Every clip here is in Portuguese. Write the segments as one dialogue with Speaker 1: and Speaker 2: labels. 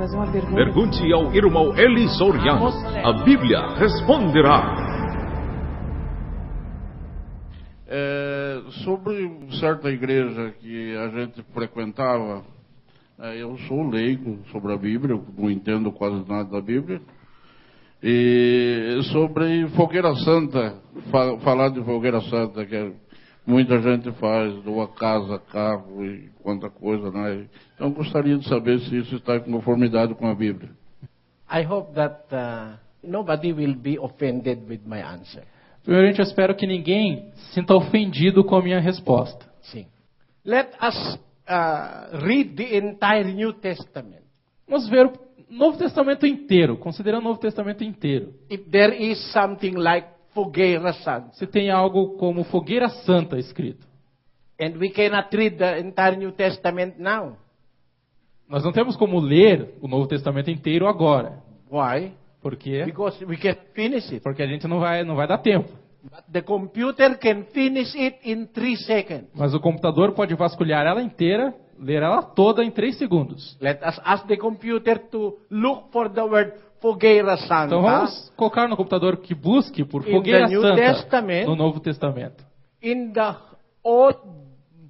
Speaker 1: fazer uma pergunta.
Speaker 2: Pergunte ao irmão Eli Soriano. A Bíblia responderá.
Speaker 3: Sobre certa igreja que a gente frequentava, eu sou leigo sobre a Bíblia, não entendo quase nada da Bíblia. E sobre fogueira santa, falar de fogueira santa, que muita gente faz, doa casa, carro e quanta coisa, né? Então gostaria de saber se isso está em conformidade com a Bíblia.
Speaker 4: I hope that nobody will be offended with my answer.
Speaker 5: Primeiramente, eu espero que ninguém se sinta ofendido com a minha resposta.
Speaker 4: Sim. Let us read the entire New Testament.
Speaker 5: Vamos ver o Novo Testamento inteiro, considerando o Novo Testamento inteiro.
Speaker 4: If there is something like fogueira santa,
Speaker 5: Se tem algo como fogueira santa escrito.
Speaker 4: and we cannot read the entire New Testament now.
Speaker 5: Nós não temos como ler o Novo Testamento inteiro agora.
Speaker 4: Why?
Speaker 5: Por quê?
Speaker 4: Because we can finish it.
Speaker 5: Porque a gente não vai dar tempo.
Speaker 4: But the computer can finish it in 3 seconds.
Speaker 5: Mas o computador pode vasculhar ela inteira, ler ela toda em 3 segundos.
Speaker 4: Let us ask the computer to look for the word fogueira santa.
Speaker 5: Então vamos colocar no computador que busque por
Speaker 4: In
Speaker 5: fogueira
Speaker 4: the New
Speaker 5: santa
Speaker 4: Testament,
Speaker 5: no Novo Testamento.
Speaker 4: In the old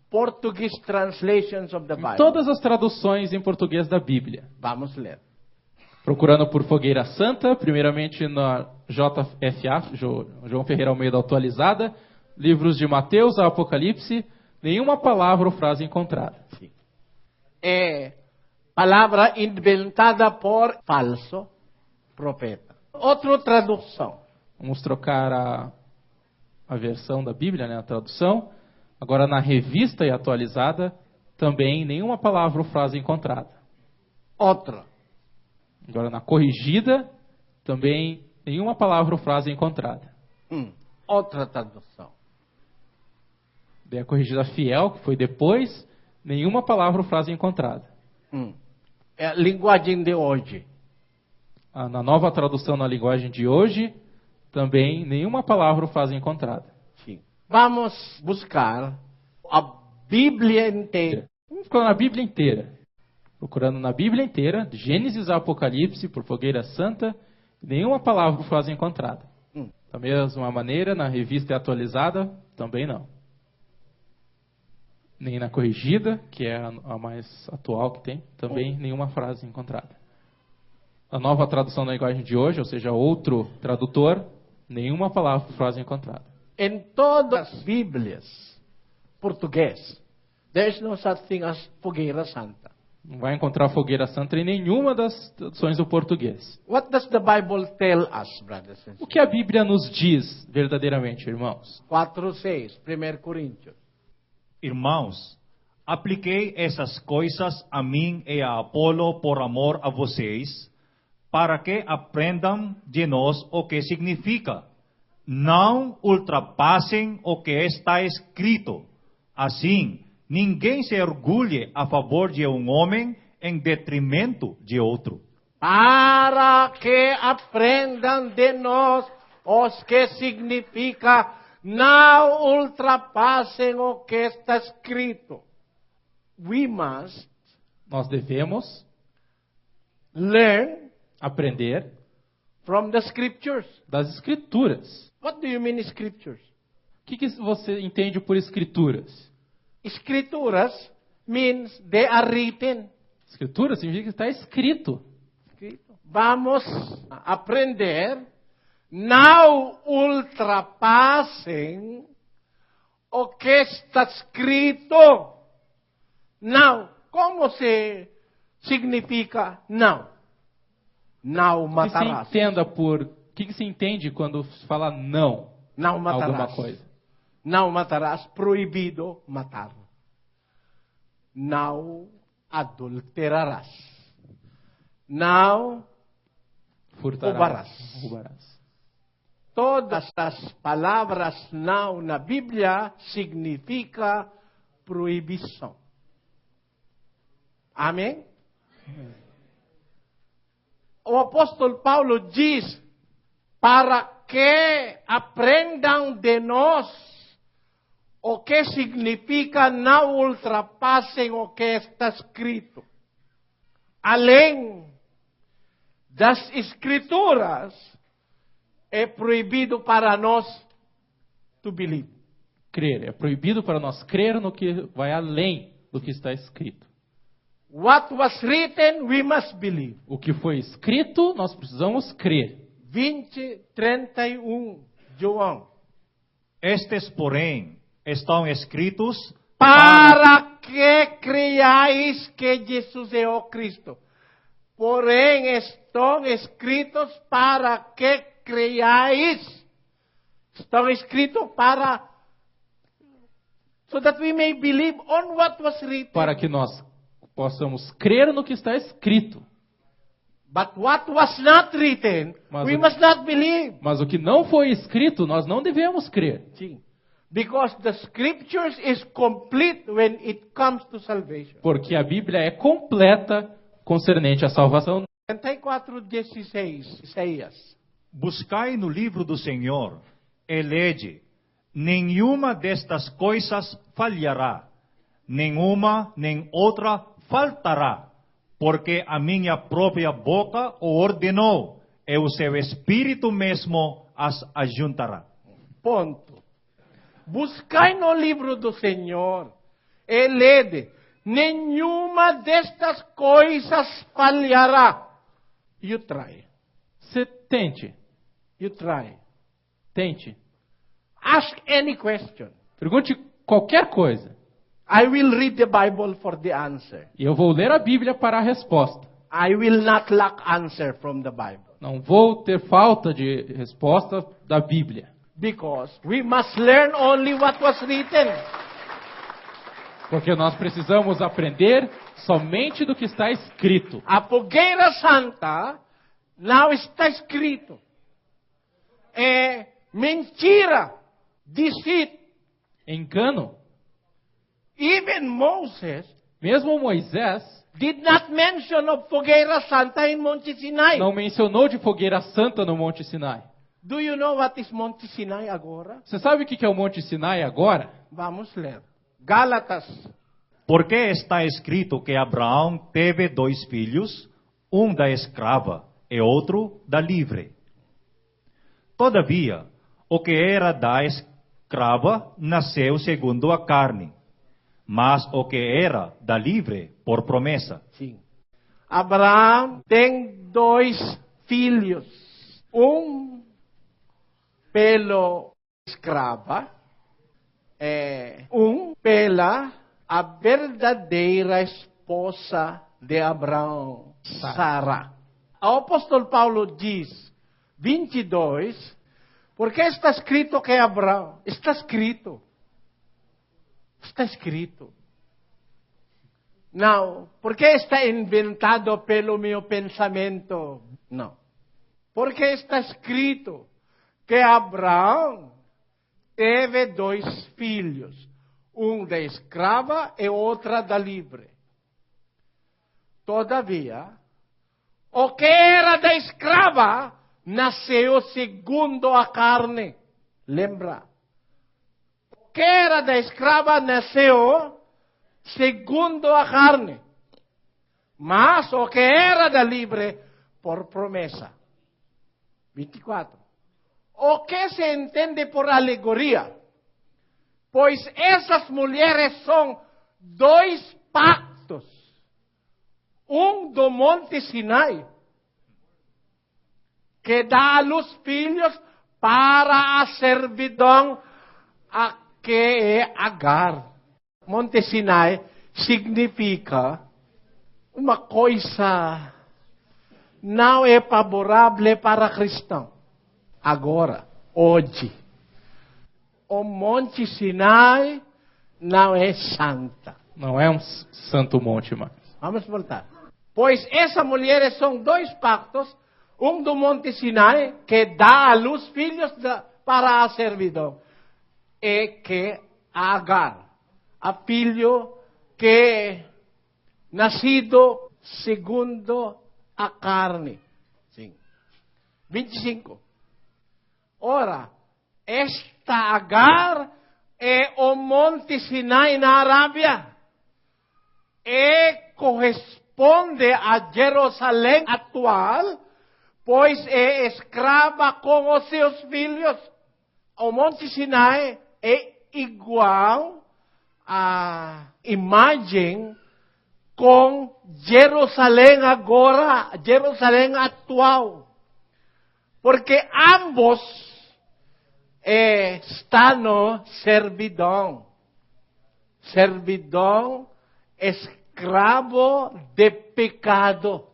Speaker 4: Portuguese translations of the Bible.
Speaker 5: Todas as traduções em português da Bíblia.
Speaker 4: Vamos ler.
Speaker 5: Procurando por fogueira santa, primeiramente na JFA, João Ferreira Almeida atualizada, livros de Mateus a Apocalipse, nenhuma palavra ou frase encontrada.
Speaker 4: Sim. Palavra inventada por falso profeta. Outra tradução.
Speaker 5: Vamos trocar a versão da Bíblia, né, a tradução. Agora na revista e atualizada, também nenhuma palavra ou frase encontrada.
Speaker 4: Outra.
Speaker 5: Agora na corrigida, também nenhuma palavra ou frase encontrada.
Speaker 4: Outra tradução.
Speaker 5: Daí a corrigida fiel, que foi depois, nenhuma palavra ou frase encontrada.
Speaker 4: Linguagem de hoje.
Speaker 5: Na nova tradução na linguagem de hoje, também nenhuma palavra ou frase encontrada.
Speaker 4: Sim. Vamos buscar a Bíblia inteira.
Speaker 5: Vamos procurar na Bíblia inteira. Procurando na Bíblia inteira, de Gênesis a Apocalipse, por fogueira santa, nenhuma palavra ou frase encontrada. Da mesma maneira, na revista atualizada, também não. Nem na corrigida, que é a mais atual que tem, também nenhuma frase encontrada. A nova tradução na linguagem de hoje, ou seja, outro tradutor, nenhuma palavra ou frase encontrada.
Speaker 4: Em todas as Bíblias português, there is no such thing as fogueira santa.
Speaker 5: Não vai encontrar fogueira santa em nenhuma das traduções do português.
Speaker 4: What does the Bible tell us, brothers and sisters?
Speaker 5: O que a Bíblia nos diz verdadeiramente, irmãos?
Speaker 4: 4:6, 1 Coríntios.
Speaker 6: Irmãos, apliquei essas coisas a mim e a Apolo por amor a vocês, para que aprendam de nós o que significa. Não ultrapassem o que está escrito. Assim, ninguém se orgulhe a favor de um homem em detrimento de outro.
Speaker 4: Para que aprendam de nós os que significa, não ultrapassem o que está escrito.
Speaker 5: Nós devemos
Speaker 4: learn
Speaker 5: aprender
Speaker 4: from the scriptures.
Speaker 5: Das escrituras.
Speaker 4: What do you mean scriptures?
Speaker 5: O que você entende por escrituras?
Speaker 4: Escrituras means they are written.
Speaker 5: Escritura significa que está escrito.
Speaker 4: Vamos aprender, não ultrapassem o que está escrito. Não. Como se significa não? Não matarás.
Speaker 5: O que se entende quando se fala não?
Speaker 4: Não matarás.
Speaker 5: Alguma coisa.
Speaker 4: Não matarás, proibido matar. Não adulterarás. Não roubarás. Todas as palavras não na Bíblia significa proibição. Amém? O apóstolo Paulo diz, para que aprendam de nós o que significa não ultrapassem o que está escrito. Além das Escrituras é proibido para nós to believe.
Speaker 5: Crer. É proibido para nós crer no que vai além do que está escrito.
Speaker 4: What was written, we must believe.
Speaker 5: O que foi escrito, nós precisamos crer.
Speaker 4: 20:31, João.
Speaker 6: Estes, porém, estão escritos
Speaker 4: Para que creáis que Jesus é o Cristo. Porém, estão escritos para que creáis. Estão escritos para... So that we may believe on what was written.
Speaker 5: Para que nós possamos crer no que está escrito.
Speaker 4: But what was not written,
Speaker 5: Mas
Speaker 4: we
Speaker 5: o-
Speaker 4: must not believe.
Speaker 5: Mas o que não foi escrito, nós não devemos crer.
Speaker 4: Sim. Because the scriptures is complete when it comes to salvation.
Speaker 5: Porque a Bíblia é completa concernente à salvação.
Speaker 4: 34:16, Isaías.
Speaker 6: Buscai no livro do Senhor e lede. Nenhuma destas coisas falhará, nenhuma nem outra faltará, porque a minha própria boca o ordenou, e o seu Espírito mesmo as ajuntará.
Speaker 4: Ponto. Buscai no livro do Senhor e lede. Nenhuma destas coisas falhará. You try.
Speaker 5: Você tente,
Speaker 4: You try.
Speaker 5: tente.
Speaker 4: Ask any question.
Speaker 5: Pergunte qualquer coisa.
Speaker 4: I will read the Bible for the answer.
Speaker 5: E eu vou ler a Bíblia para a resposta.
Speaker 4: I will not lack answer from the Bible.
Speaker 5: Não vou ter falta de resposta da Bíblia.
Speaker 4: Because we must learn only what was written.
Speaker 5: Porque nós precisamos aprender somente do que está escrito.
Speaker 4: A fogueira santa não está escrito. É mentira. Deceit.
Speaker 5: Engano.
Speaker 4: Even Moses
Speaker 5: Mesmo Moisés
Speaker 4: did not mention of fogueira santa in Monte Sinai.
Speaker 5: não mencionou de fogueira santa no Monte Sinai.
Speaker 4: Do you know what is Monte Sinai agora?
Speaker 5: Você sabe o que é o Monte Sinai agora?
Speaker 4: Vamos ler. Gálatas.
Speaker 6: Porque está escrito que Abraão teve 2 filhos, um da escrava e outro da livre. Todavia, o que era da escrava nasceu segundo a carne, mas o que era da livre por promessa.
Speaker 4: Sim. Abraão tem 2 filhos. Um pelo escrava, um pela a verdadeira esposa de Abraão, Sara. O apóstolo Paulo diz, 22, porque está escrito que Abraão, está escrito. Está escrito. Não, porque está inventado pelo meu pensamento? Não. Porque está escrito que Abraão teve 2 filhos, um da escrava e outra da livre. Todavia, o que era da escrava nasceu segundo a carne. Lembra? O que era da escrava nasceu segundo a carne. Mas o que era da livre por promessa. 24. O que se entende por alegoria? Pois essas mulheres são 2 pactos. Um do Monte Sinai, que dá à luz filhos para a servidão a que é Agar. Monte Sinai significa uma coisa não é favorável para cristão. Agora, hoje, o Monte Sinai não é santa.
Speaker 5: Não é um santo monte mais.
Speaker 4: Vamos voltar. Pois essas mulheres são 2 pactos, um do Monte Sinai, que dá à luz filhos para a servidão, e que Agar, a filho que nascido segundo a carne. Sim. 25. Ora, esta Agar é o Monte Sinai na Arábia e corresponde a Jerusalém atual pois é escrava com os seus filhos. O Monte Sinai é igual à imagem com Jerusalém agora, Jerusalém atual. Porque ambos estão no servidão. Servidão, escravo de pecado.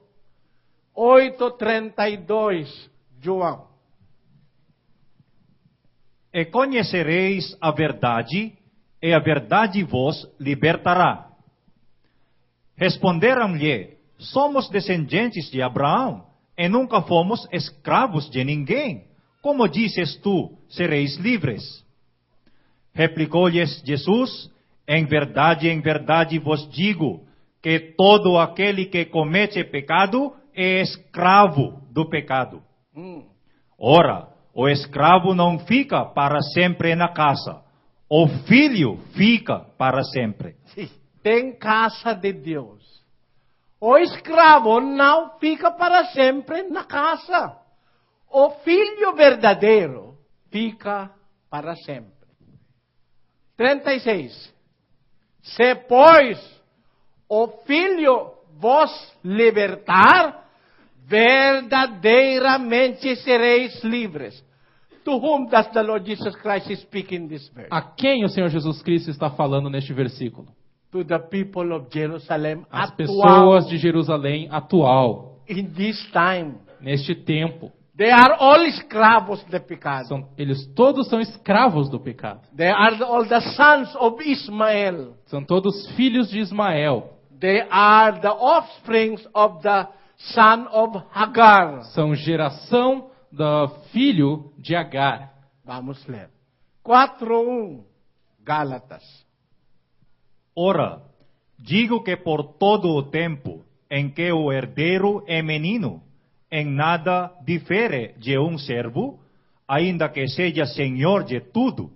Speaker 4: 8:32, João.
Speaker 6: E conhecereis a verdade vos libertará. Responderam-lhe: somos descendentes de Abraão, e nunca fomos escravos de ninguém. Como dizes tu, sereis livres? Replicou-lhes Jesus: em verdade vos digo, que todo aquele que comete pecado é escravo do pecado. Ora, o escravo não fica para sempre na casa, o filho fica para sempre.
Speaker 4: Sim, tem casa de Deus. O escravo não fica para sempre na casa. O filho verdadeiro fica para sempre. 36. Se, pois, o filho vos libertar, verdadeiramente sereis livres. To whom does the Lord Jesus Christ speak in this verse?
Speaker 5: A quem o Senhor Jesus Cristo está falando neste versículo?
Speaker 4: To the people of Jerusalem
Speaker 5: As
Speaker 4: atual.
Speaker 5: pessoas de Jerusalém atual,
Speaker 4: In this time.
Speaker 5: neste tempo.
Speaker 4: They are all escravos de pecado.
Speaker 5: Eles todos são escravos do pecado.
Speaker 4: They are all the sons of Ismael.
Speaker 5: São todos filhos de Ismael.
Speaker 4: They are the offsprings of the son of Hagar.
Speaker 5: São geração do filho de Agar.
Speaker 4: Vamos ler. 4:1, Gálatas.
Speaker 6: Ora, digo que por todo o tempo em que o herdeiro é menino, em nada difere de um servo, ainda que seja senhor de tudo,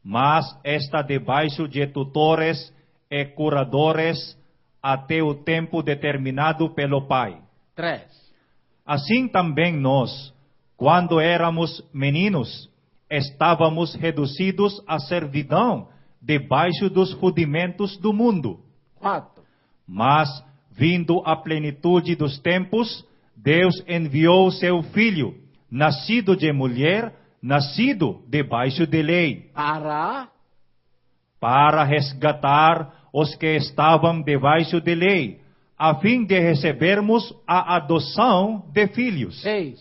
Speaker 6: mas está debaixo de tutores e curadores até o tempo determinado pelo Pai.
Speaker 4: 3.
Speaker 6: Assim também nós, quando éramos meninos, estávamos reduzidos à servidão debaixo dos rudimentos do mundo.
Speaker 4: 4.
Speaker 6: Mas, vindo a plenitude dos tempos, Deus enviou seu Filho, nascido de mulher, nascido debaixo de lei, para resgatar os que estavam debaixo de lei, a fim de recebermos a adoção de filhos.
Speaker 4: 6.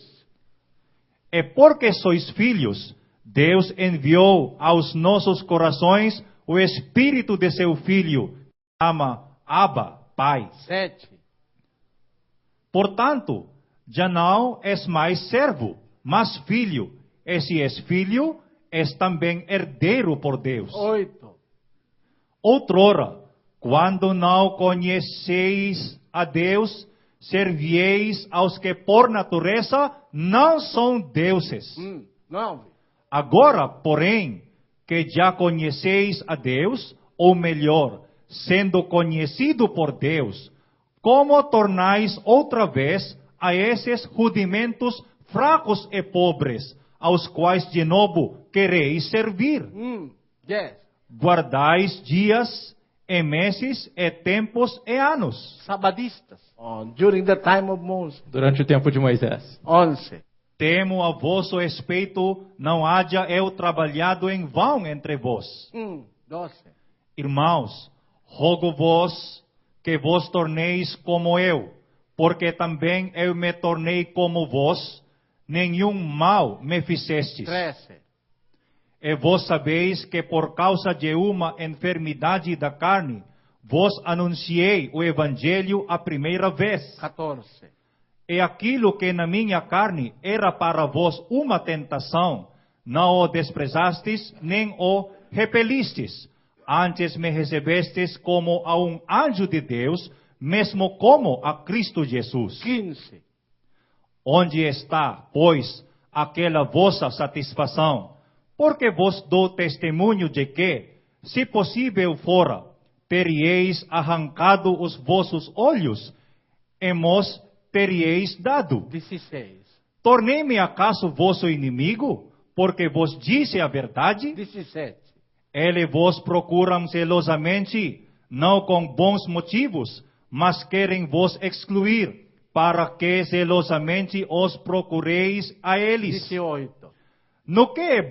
Speaker 6: E porque sois filhos, Deus enviou aos nossos corações o Espírito de seu Filho, que chama Abba, Pai.
Speaker 4: 7.
Speaker 6: Portanto, já não és mais servo, mas filho. E se és filho, és também herdeiro por Deus.
Speaker 4: 8.
Speaker 6: Outrora, quando não conheceis a Deus, servieis aos que por natureza não são deuses.
Speaker 4: 9.
Speaker 6: Agora, porém, que já conheceis a Deus, ou melhor, sendo conhecido por Deus, como tornais outra vez a esses rudimentos fracos e pobres, aos quais de novo quereis servir?
Speaker 4: 10.
Speaker 6: Guardais dias, e meses, e tempos, e anos.
Speaker 4: Sabadistas. During the time of Moses.
Speaker 5: Durante o tempo de Moisés.
Speaker 4: 11.
Speaker 6: Temo a vosso respeito, não haja eu trabalhado em vão entre vós.
Speaker 4: 12.
Speaker 6: Irmãos, rogo-vos que vos torneis como eu, porque também eu me tornei como vós, nenhum mal me fizestes.
Speaker 4: 13.
Speaker 6: E vós sabeis que por causa de uma enfermidade da carne, vos anunciei o Evangelho a primeira vez.
Speaker 4: 14.
Speaker 6: E aquilo que na minha carne era para vós uma tentação, não o desprezastes, nem o repelistes. Antes me recebestes como a um anjo de Deus, mesmo como a Cristo Jesus.
Speaker 4: 15.
Speaker 6: Onde está, pois, aquela vossa satisfação? Porque vos dou testemunho de que, se possível fora, teríeis arrancado os vossos olhos, e mos teríeis dado.
Speaker 4: 16.
Speaker 6: Tornei-me acaso vosso inimigo, porque vos disse a verdade?
Speaker 4: 17.
Speaker 6: Eles vos procuram zelosamente, não com bons motivos, mas querem vos excluir, para que zelosamente os procureis a eles.
Speaker 4: 18.
Speaker 6: No que é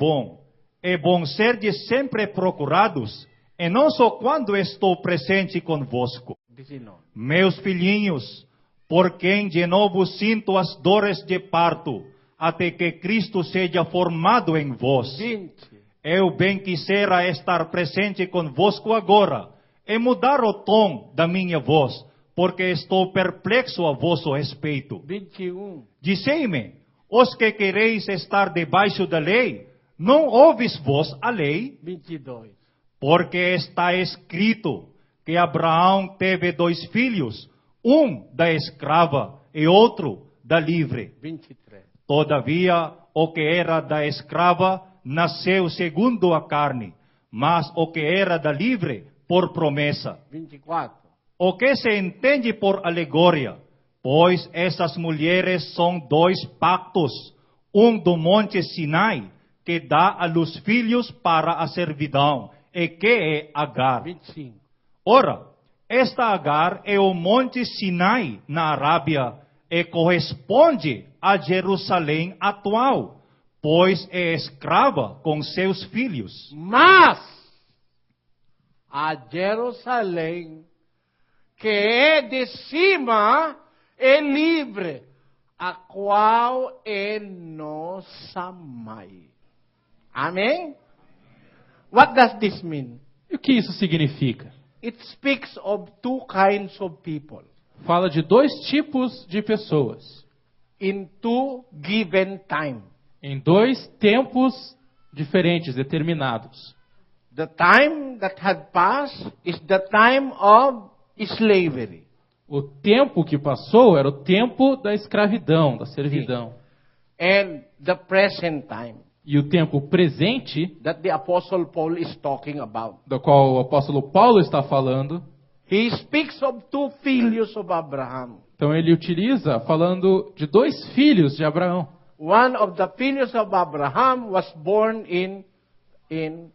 Speaker 6: bom serdes sempre procurados, e não só quando estou presente convosco.
Speaker 4: 19.
Speaker 6: Meus filhinhos, por quem de novo sinto as dores de parto, até que Cristo seja formado em vós.
Speaker 4: 20.
Speaker 6: Eu bem quisera estar presente convosco agora, e mudar o tom da minha voz, porque estou perplexo a vosso respeito.
Speaker 4: 21.
Speaker 6: Dizei-me, os que quereis estar debaixo da lei, não ouvis vós a lei?
Speaker 4: 22.
Speaker 6: Porque está escrito que Abraão teve 2 filhos, um da escrava e outro da livre.
Speaker 4: 23.
Speaker 6: Todavia, o que era da escrava nasceu segundo a carne, mas o que era da livre, por promessa.
Speaker 4: 24.
Speaker 6: O que se entende por alegoria, pois essas mulheres são 2 pactos, um do monte Sinai, que dá a luz filhos para a servidão, e que é Agar.
Speaker 4: 25.
Speaker 6: Ora, esta Agar é o monte Sinai na Arábia, e corresponde a Jerusalém atual, pois é escrava com seus filhos.
Speaker 4: Mas a Jerusalém, que é de cima, é livre, a qual é nossa mãe. Amém? What does this mean?
Speaker 5: E o que isso significa?
Speaker 4: It speaks of 2 kinds of people
Speaker 5: Fala de 2 tipos de pessoas,
Speaker 4: in 2 given time.
Speaker 5: em 2 tempos diferentes, determinados.
Speaker 4: The time that had passed is the time of slavery.
Speaker 5: O tempo que passou era o tempo da escravidão, da servidão.
Speaker 4: And the present time
Speaker 5: E o tempo presente,
Speaker 4: that the Apostle Paul is talking about.
Speaker 5: do qual o apóstolo Paulo está falando,
Speaker 4: He speaks of 2 filhos of Abraham.
Speaker 5: então ele utiliza falando de 2 filhos de Abraão.
Speaker 4: One of the filhos of Abraham was born in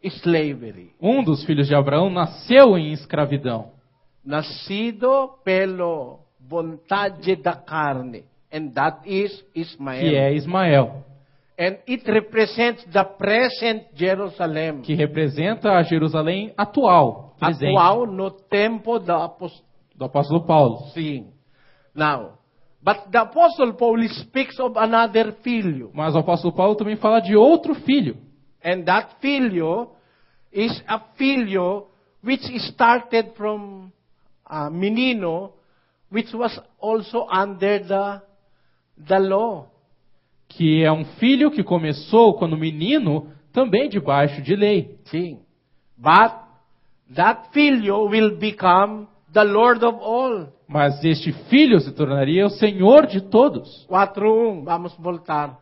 Speaker 4: slavery.
Speaker 5: Um dos filhos de Abraão nasceu em escravidão,
Speaker 4: Nascido pelo vontade da carne. And that is Ismael.
Speaker 5: que é Ismael,
Speaker 4: And it represents the present Jerusalem.
Speaker 5: que representa a Jerusalém atual, presente,
Speaker 4: Atual no tempo da
Speaker 5: do apóstolo Paulo.
Speaker 4: Sim. Now, but the Apostle Paul speaks of another filho.
Speaker 5: Mas o apóstolo Paulo também fala de outro filho.
Speaker 4: And that filho is a filho which started from menino, which was also under the law.
Speaker 5: Que é um filho que começou quando menino, também debaixo de lei.
Speaker 4: Sim. But that filho will become the Lord of all.
Speaker 5: Mas este filho se tornaria o Senhor de todos.
Speaker 4: 4:1, vamos voltar.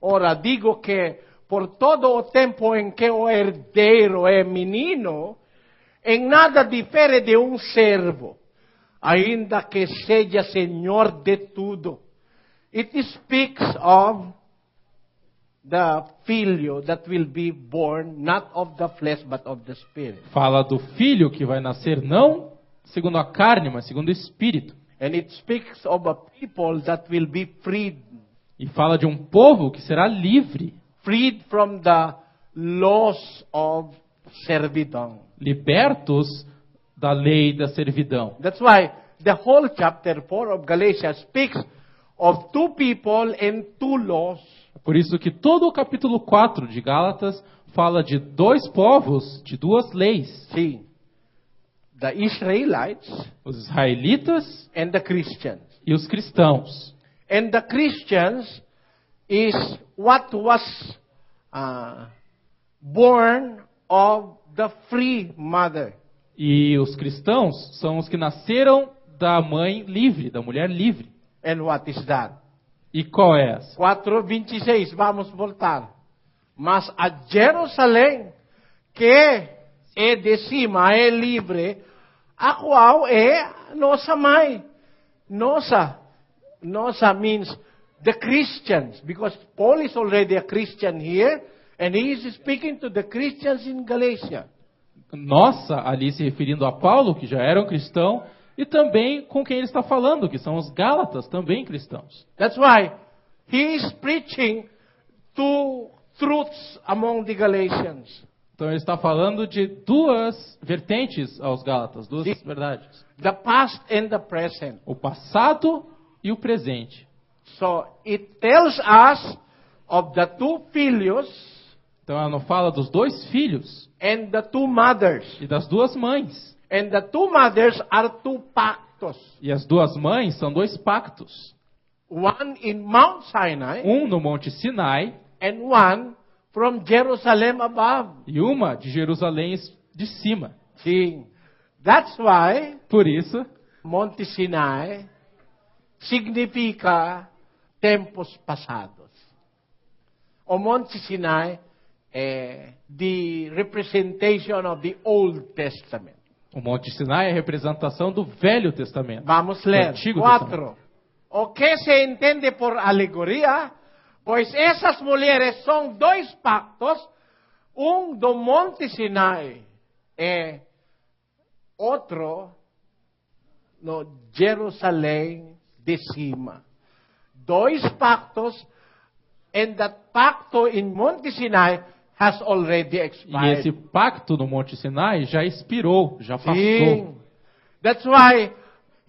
Speaker 4: Ora, digo que por todo o tempo em que o herdeiro é menino, em nada difere de um servo, ainda que seja senhor de tudo. It speaks of the filho that will be born, not of the flesh, but of the spirit.
Speaker 5: Fala do filho que vai nascer não segundo a carne, mas segundo o espírito.
Speaker 4: And it speaks of a people that will be freed.
Speaker 5: E fala de um povo que será livre,
Speaker 4: Freed from the laws of servidão.
Speaker 5: libertos da lei da servidão.
Speaker 4: That's why the whole chapter 4 of Galatians speaks of 2 people and 2 laws.
Speaker 5: Por isso que todo o capítulo 4 de Gálatas fala de 2 povos, de 2 leis.
Speaker 4: See, the Israelites
Speaker 5: Os israelitas
Speaker 4: and the Christians.
Speaker 5: e os cristãos.
Speaker 4: And the Christians is what was born of the free mother.
Speaker 5: E os cristãos são os que nasceram da mãe livre, da mulher livre.
Speaker 4: And what is that?
Speaker 5: E qual é essa?
Speaker 4: 4:26, vamos voltar. Mas a Jerusalém, que é de cima, é livre, a qual é nossa mãe. Nossa means the Christians, because Paul is already a Christian here, and he is speaking to the Christians in Galatia.
Speaker 5: Nossa, ali se referindo a Paulo, que já era um cristão, e também com quem ele está falando, que são os Gálatas, também cristãos.
Speaker 4: That's why he is preaching two truths among the Galatians.
Speaker 5: Então ele está falando de duas vertentes aos Gálatas, duas verdades.
Speaker 4: The past and the present.
Speaker 5: O passado e o presente.
Speaker 4: So it tells us of the two filhos
Speaker 5: Então ela não fala dos dois filhos
Speaker 4: and the two mothers.
Speaker 5: e das duas mães.
Speaker 4: And the two mothers are two pactos.
Speaker 5: E as duas mães são dois pactos.
Speaker 4: One in Mount Sinai
Speaker 5: Um no Monte Sinai
Speaker 4: and one from Jerusalem above.
Speaker 5: e uma de Jerusalém de cima.
Speaker 4: See, that's why
Speaker 5: Por isso,
Speaker 4: Monte Sinai significa tempos passados. O Monte Sinai é the representation of the Old Testament.
Speaker 5: o Monte Sinai é a representação do Velho Testamento.
Speaker 4: Vamos ler.
Speaker 5: Antigo
Speaker 4: 4. O que se entende por alegoria? Pois essas mulheres são dois pactos, um do Monte Sinai e outro no Jerusalém de cima. Dois pactos, and that pacto in Monte Sinai has already
Speaker 5: E
Speaker 4: expired.
Speaker 5: esse pacto no Monte Sinai já expirou, já passou.
Speaker 4: Sim. That's why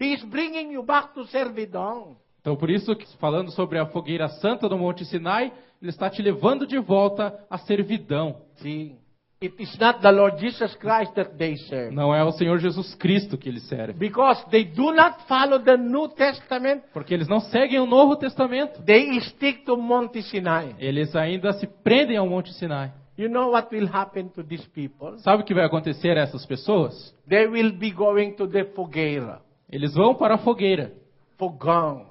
Speaker 4: he is bringing you back to servidão.
Speaker 5: Então, por isso, que falando sobre a fogueira santa do Monte Sinai, ele está te levando de volta à servidão.
Speaker 4: Sim. It is not the Lord Jesus Christ that they serve.
Speaker 5: Não é o Senhor Jesus Cristo que eles servem.
Speaker 4: Because they do not follow the New Testament,
Speaker 5: Porque eles não seguem o Novo Testamento.
Speaker 4: they stick to Monte Sinai.
Speaker 5: Eles ainda se prendem ao Monte Sinai.
Speaker 4: You know what will happen to these people?
Speaker 5: Sabe o que vai acontecer a essas pessoas?
Speaker 4: They will be going to the fogueira.
Speaker 5: Eles vão para a fogueira.
Speaker 4: Fogão.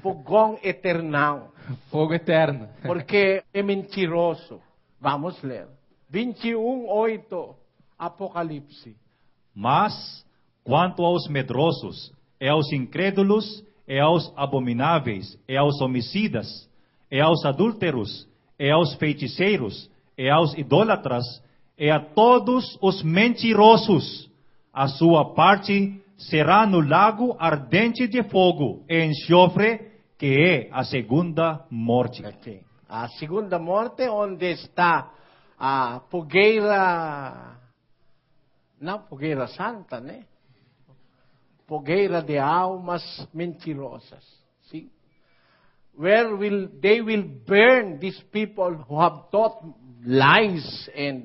Speaker 4: Fogão eternal.
Speaker 5: Fogo eterno.
Speaker 4: Porque é mentiroso. Vamos ler. 21:8, Apocalipse.
Speaker 6: Mas, quanto aos medrosos, e aos incrédulos, e aos abomináveis, e aos homicidas, e aos adúlteros, e aos feiticeiros, e aos idólatras, e a todos os mentirosos, a sua parte será no lago ardente de fogo e enxofre, que é a segunda morte.
Speaker 4: Aqui. A segunda morte, onde está a fogueira, não fogueira santa, né? Fogueira de almas mentirosas. See? Where they will burn these people who have taught lies and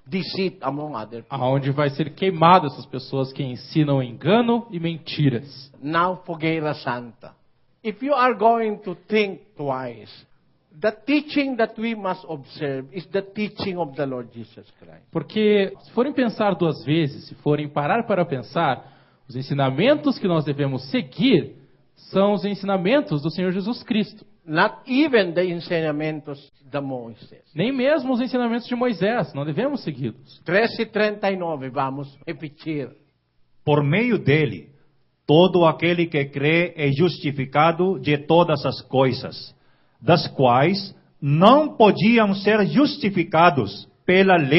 Speaker 4: deceit among other people.
Speaker 5: Aonde vai ser queimado essas pessoas que ensinam engano e mentiras.
Speaker 4: Now fogueira santa. If you are going to think twice, the teaching that we must observe is the teaching of the Lord Jesus Christ.
Speaker 5: Porque se forem pensar duas vezes, se forem parar para pensar, os ensinamentos que nós devemos seguir são os ensinamentos do Senhor Jesus Cristo.
Speaker 4: Not even the ensinamentos de Moisés.
Speaker 5: Nem mesmo os ensinamentos de Moisés, não devemos segui-los.
Speaker 4: 13:39, vamos repetir.
Speaker 6: Por meio dele, todo aquele que crê é justificado de todas as coisas, das quais não podiam ser justificados pela lei